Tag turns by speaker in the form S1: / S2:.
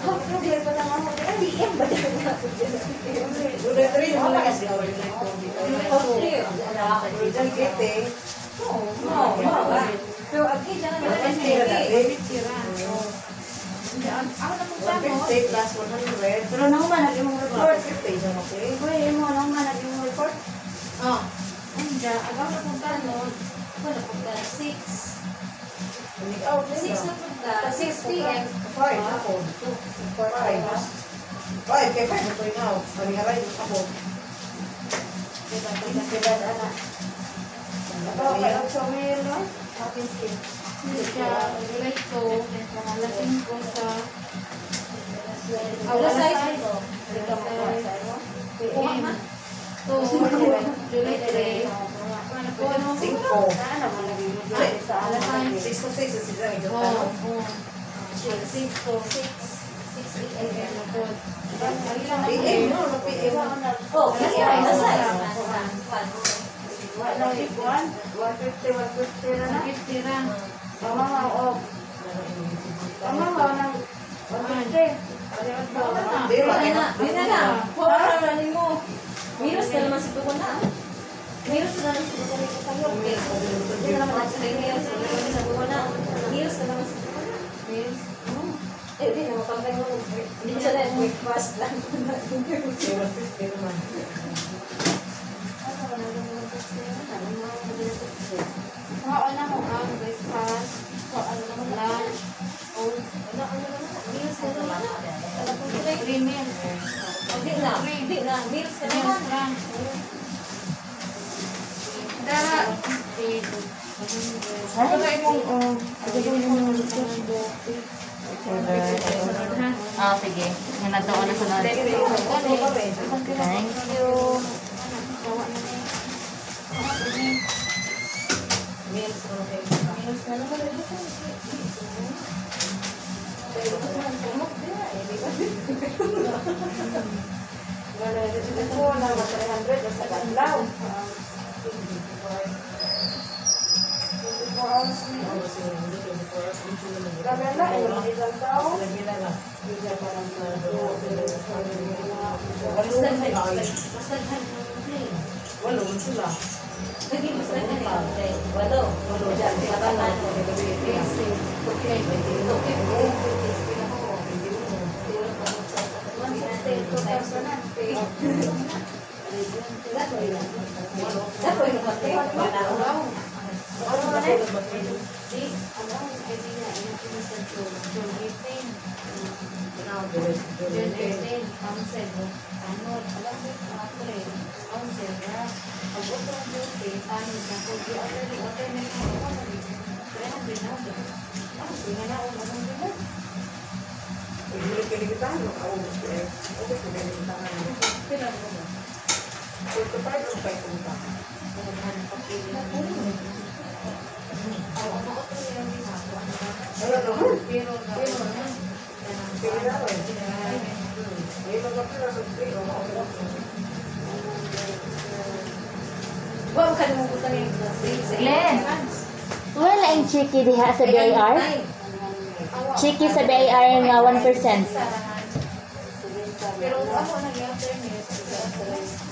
S1: Problem pa naman ako. DM ba din ako dyan?
S2: Udah tadi mo lang kasi ako rin ko dito. Udah kete.
S1: Pero again, dyan naman ang
S2: David
S1: tira. Ako na punta mo.
S2: 150 plus 100.
S1: Pero nang manag yung report.
S2: 450 siya mo kay.
S1: Uy, mo nang manag yung report.
S2: Oh.
S1: Anda, agaw na punta no. Wala punta 6.
S2: Ikaw
S1: 6 na punta. 6 p.m.
S2: 5 ako. 5. 5 kay 5 ito ikaw. Paniharay ako.
S1: Kita ana. Ako kay Oxomel no. Akin skin.
S3: Siya, direkto, alas 5 sa
S1: Alas 6.
S3: PM. To, July 3. Po, ano?
S2: 5.
S1: Alas
S2: 6 to 6 is sila ito.
S3: Oo, oo.
S1: 6 to 6. 6 a.m.
S3: Ano po?
S2: PM no, no PM.
S1: Oh, alas 6.
S3: Wala, 150 na na. 50 lang.
S1: Mama nga, oh. Mama nga, nang 150. Di na lang. Para nanin mo. Miros na naman si Tuko na. Miros na naman si Tuko na. Hindi na naman si Tuko na. Miros na naman si Tuko na.
S3: Yes.
S1: Hindi na mapagay mo. Hindi siya na breakfast lang.
S2: 150 naman.
S3: Kaon na mo ang breakfast, lunch,
S1: Miros na naman.
S3: 3 meals.
S1: Hindi na. Hindi na. Miros na
S3: Meals
S1: naman.
S3: lang. Dara.
S4: Ah, sige. Nanado ko na sunod. Thank you.
S2: Meals ko na kayo.
S1: Miros na naman.
S2: Ako na 300 sa Banlaw.
S1: 24 hours na. Kabela, yung isang tao. Basta
S2: Walo sila.
S1: naging mas walo. Walo dyan. Matalan.
S2: Hindi kinikitaan, makaubos ko eh. Okay, kinikitaan mo. Ito pa yung pay punta. Wala naman.
S3: Pero
S2: Kaya na eh. May mga pala sa pero
S1: Huwag ka namumutan yung
S4: Glenn! Wala ang chiki diha sa BIR? Chiki sa BIR nga 1%.
S3: pero ako nag-after meals.